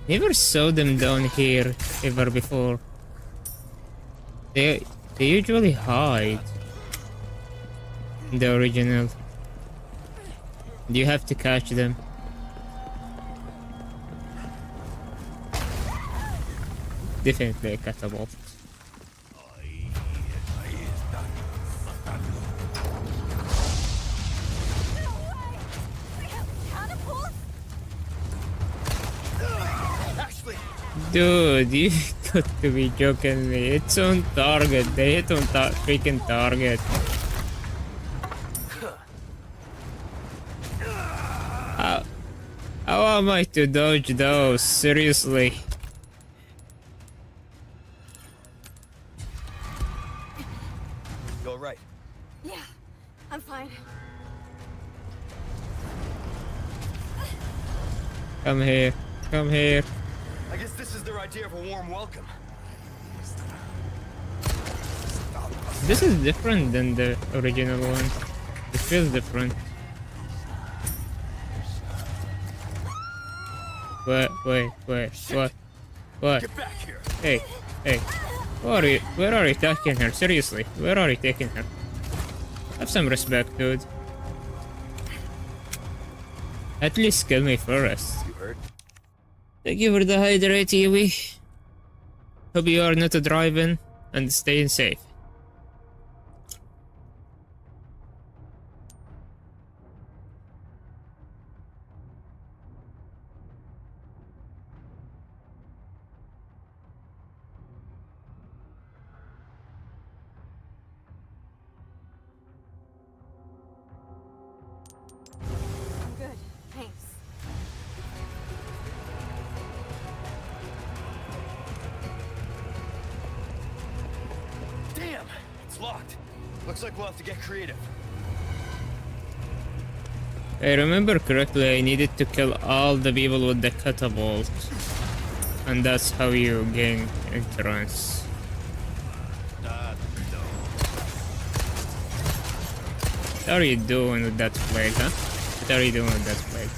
Never saw them down here ever before. They usually hide in the original. You have to catch them. Definitely a catapult. Dude, you got to be joking me. It's on target. They hit on freaking target. How am I to dodge those? Seriously. You all right? Yeah, I'm fine. Come here. Come here. I guess this is their idea of a warm welcome. This is different than the original one. It feels different. Wait, what? Get back here. Hey. Where are you taking her? Seriously, where are you taking her? Have some respect, dude. At least kill me first. You hurt? Thank you for the hydrate, Yui. Hope you are not driving and staying safe. I'm good. Thanks. Damn! It's locked. Looks like we'll have to get creative. If I remember correctly, I needed to kill all the people with the catapult. And that's how you gain entrance. What are you doing with that flag, huh? What are you doing with that flag?